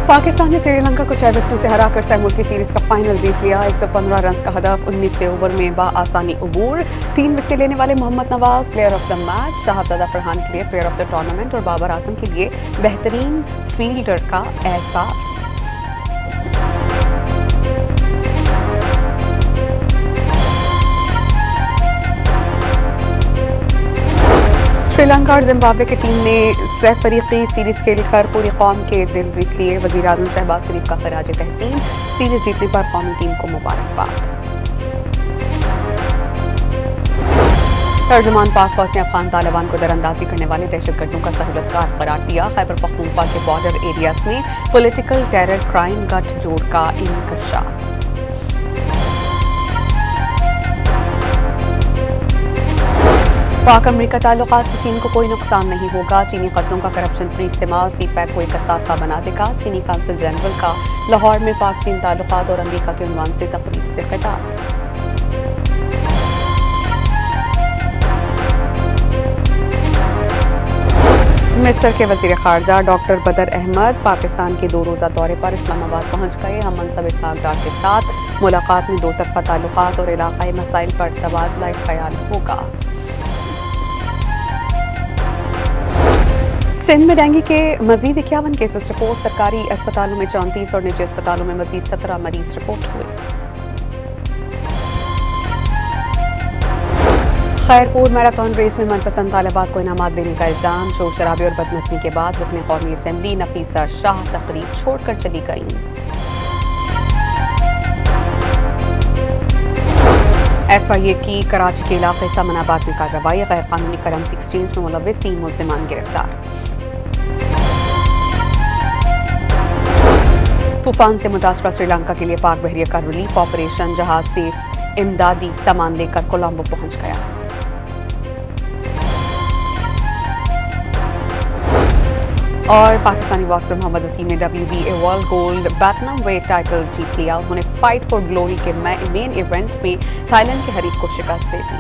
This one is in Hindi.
पाकिस्तान ने श्रीलंका को 6 विकेटों से हराकर सैमुल की सीरीज का फाइनल जीत लिया। 115 रन का हदफ 19वें ओवर में बाआसानी अबूर। 3 विकेट लेने वाले Mohammad Nawaz player of the match, Shahzada Farhan के लिए प्लेयर ऑफ द टूर्नामेंट और बाबर आजम के लिए बेहतरीन फील्डर का एहसास। श्रीलंका और जिम्बाब्वे की टीम ने सह-फरीकी सीरीज खेलकर पूरी कौम के दिल जीत लिए। वज़ीर-ए-आज़म शहबाज शरीफ का खराज तहसीन। सीरीज जीतने पर कौमी टीम को मुबारकबाद। तर्जुमान पाक फौज ने अफगान तालिबान को दरअंदाजी करने वाले दहशतगर्दों का सहूलतकार करार दिया। खैबर पख्तूनख्वा के बॉर्डर एरियाज में पॉलिटिकल टेरर क्राइम गठजोड़ का इंकशाफ। पाक अमरीका ताल्लुकात से चीन को कोई नुकसान नहीं होगा। चीनी कर्जों का करप्शन फ्री इस्तेमाल सीपैक को एक असासा बना देगा। चीनी काउंसिल जनरल का लाहौर में पाक चीन ताल्लुकात और अमरीका के उन्वान से तकरीब से खिताब। मिस्र के वज़ीर ख़ारजा डॉक्टर बदर अहमद पाकिस्तान के 2 रोज़ा दौरे पर इस्लामाबाद पहुंच गए। हम मनसब इसहाक डार के साथ मुलाकात में 2 तरफ़ा ताल्लुकात और इलाक़ाई मसाइल पर तबादला ख्याल होगा। सिंध में डेंगू के मजीद 51 केसेस रिपोर्ट। सरकारी अस्पतालों में 34 और निजी अस्पतालों में मजीद 17 मरीज रिपोर्ट हुए। खैरपुर मैराथन रेस में मनपसंद तालिबात को इनामात देने का इल्जाम। शोर शराबे और बदनस्मी के बाद रुकने कौमी असम्बली नफीसा शाह तकरीब छोड़कर चली गईं। FIA की कराची के इलाके समनाबाद में कार्रवाई। गैर कानूनी करेंसी एक्सचेंज में मुलविस 3 मुल्जिमान गिरफ्तार। तूफान से मुतासरा श्रीलंका के लिए पाक बहरिया का रिलीफ ऑपरेशन। जहाज से इमदादी सामान लेकर कोलंबो पहुंच गया। और पाकिस्तानी बॉक्सर मोहम्मद वसीम ने WBA world gold bantam weight title जीत लिया। उन्होंने फाइट फॉर ग्लोरी के मेन इवेंट में थाईलैंड के हरीफ को शिकस्त दे दी।